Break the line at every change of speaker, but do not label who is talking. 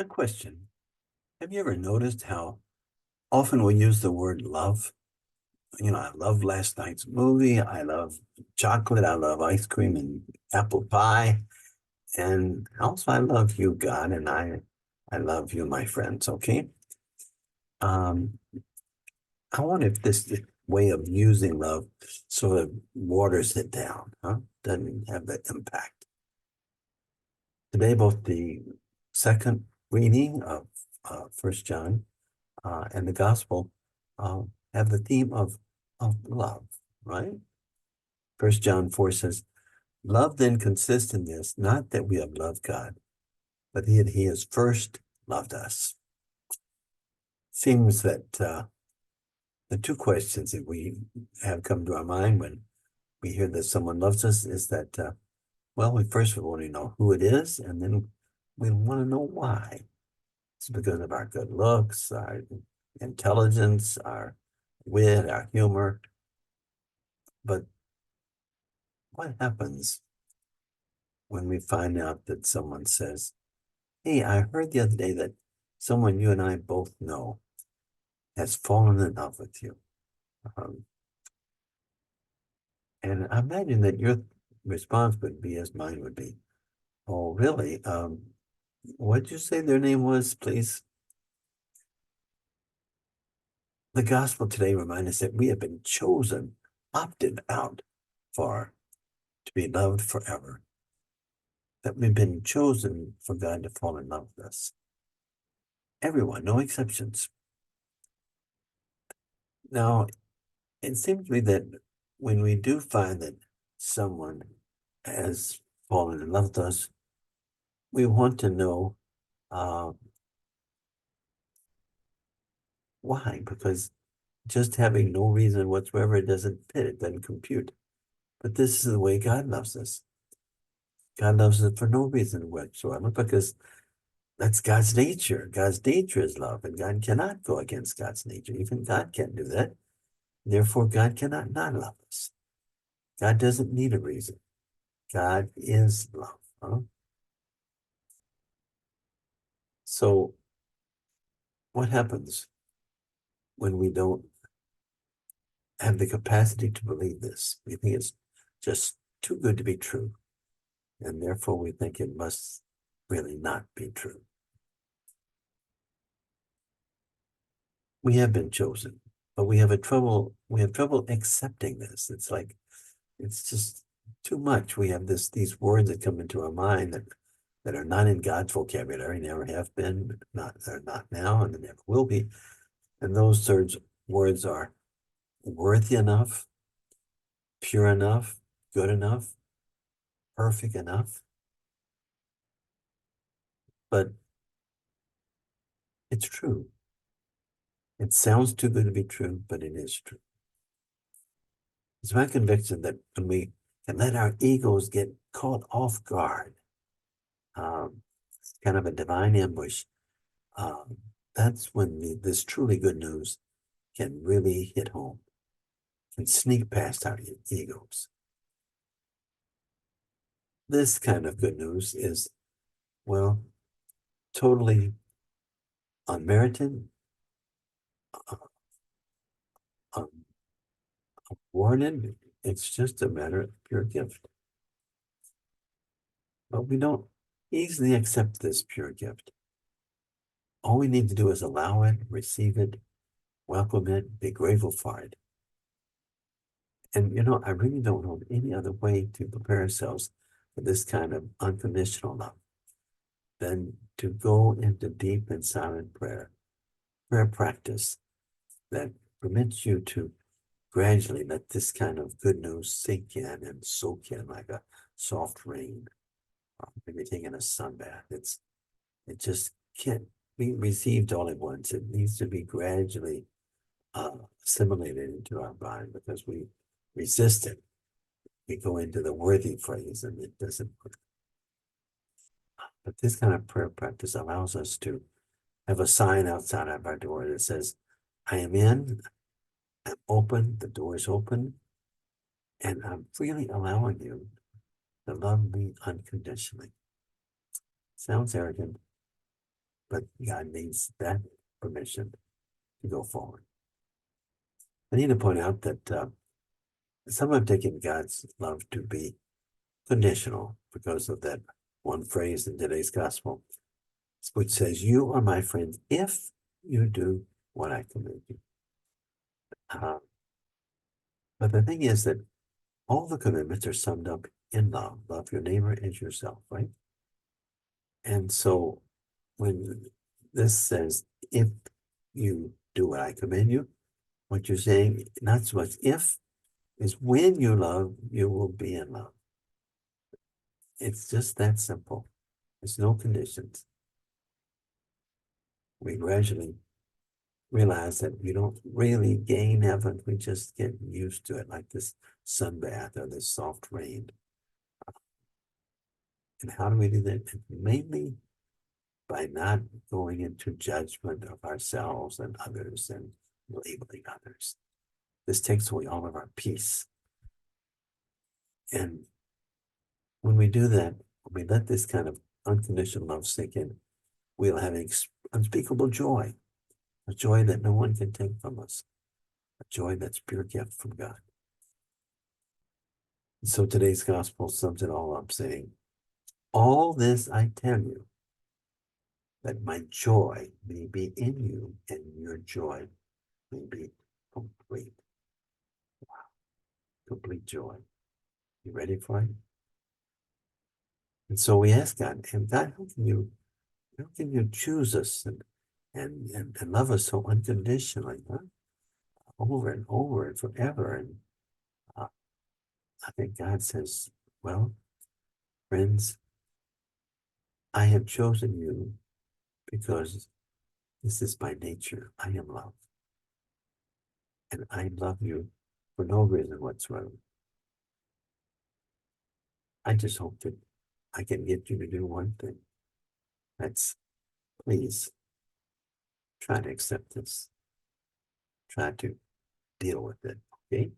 A question. Have you ever noticed how often we use the word love? I love last night's movie. I love chocolate. I love ice cream and apple pie. And also I love you, God, and I love you, my friends, okay? Um, I wonder if this way of using love sort of waters it down, huh? Doesn't have that impact. Today, both the second reading of First John and the gospel uh, have the theme of love, right? First John 4 says, love then consists in this, not that we have loved God, but that he has first loved us. Seems that the two questions that we have come to our mind when we hear that someone loves us is that, well, we first want to know who it is, and then we want to know why. It's because of our good looks, our intelligence, our wit, our humor. But what happens when we find out that someone says, hey, I heard the other day that someone you and I both know has fallen in love with you? Um, and I imagine that your response would be as mine would be. Oh, really? What'd you say their name was, please? The gospel today reminds us that we have been chosen, opted out for to be loved forever. That we've been chosen for God to fall in love with us. Everyone, no exceptions. Now, it seems to me that when we do find that someone has fallen in love with us, we want to know uh, why, because just having no reason whatsoever, it doesn't fit, it doesn't compute. But this is the way God loves us. God loves us for no reason whatsoever, because that's God's nature. God's nature is love, and God cannot go against God's nature. Even God can't do that. Therefore, God cannot not love us. God doesn't need a reason. God is love. Huh? So, what happens when we don't have the capacity to believe this? We think it's just too good to be true, and therefore we think it must really not be true. We have been chosen, but we have trouble accepting this. It's like it's just too much. We have these words that come into our mind that are not in God's vocabulary, never have been, they're not now, and they never will be. And those third words are worthy enough, pure enough, good enough, perfect enough. But it's true. It sounds too good to be true, but it is true. It's my conviction that when we can let our egos get caught off guard, kind of a divine ambush, um, that's when this truly good news can really hit home, can sneak past our egos. This kind of good news is, well, totally unmerited, uh, unwarranted. It's just a matter of pure gift. But we don't easily accept this pure gift. All we need to do is allow it, receive it, welcome it, be grateful for it. And I really don't know any other way to prepare ourselves for this kind of unconditional love than to go into deep and silent prayer practice that permits you to gradually let this kind of good news sink in and soak in like a soft rain, or maybe taking a sunbath. It just can't be received all at once. It needs to be gradually assimilated into our body because we resist it. We go into the worthy phrase and it doesn't work. But this kind of prayer practice allows us to have a sign outside of our door that says, I am in, I'm open, the door is open, and I'm freely allowing you to love me unconditionally. Sounds arrogant, but God needs that permission to go forward. I need to point out that some have taken God's love to be conditional because of that one phrase in today's gospel, which says, "You are my friends if you do what I command you." But the thing is that all the commandments are summed up in love. Love your neighbor as yourself, right? And so when this says, if you do what I command you, what you're saying, not so much if, is when you love, you will be in love. It's just that simple. There's no conditions. We gradually realize that we don't really gain heaven. We just get used to it, like this sunbath or this soft rain. And how do we do that? Mainly by not going into judgment of ourselves and others and labeling others. This takes away all of our peace. And when we do that, when we let this kind of unconditional love sink in, we'll have unspeakable joy, a joy that no one can take from us, a joy that's pure gift from God. And so today's gospel sums it all up, saying, all this I tell you, that my joy may be in you and your joy may be complete. Wow, complete joy. You ready for it? And so we ask God, and God, how can you choose us and love us so unconditionally, huh? Over and over and forever? And I think God says, well, friends, I have chosen you because this is my nature. I am love. And I love you for no reason whatsoever. I just hope that I can get you to do one thing. That's, please try to accept this. Try to deal with it, okay?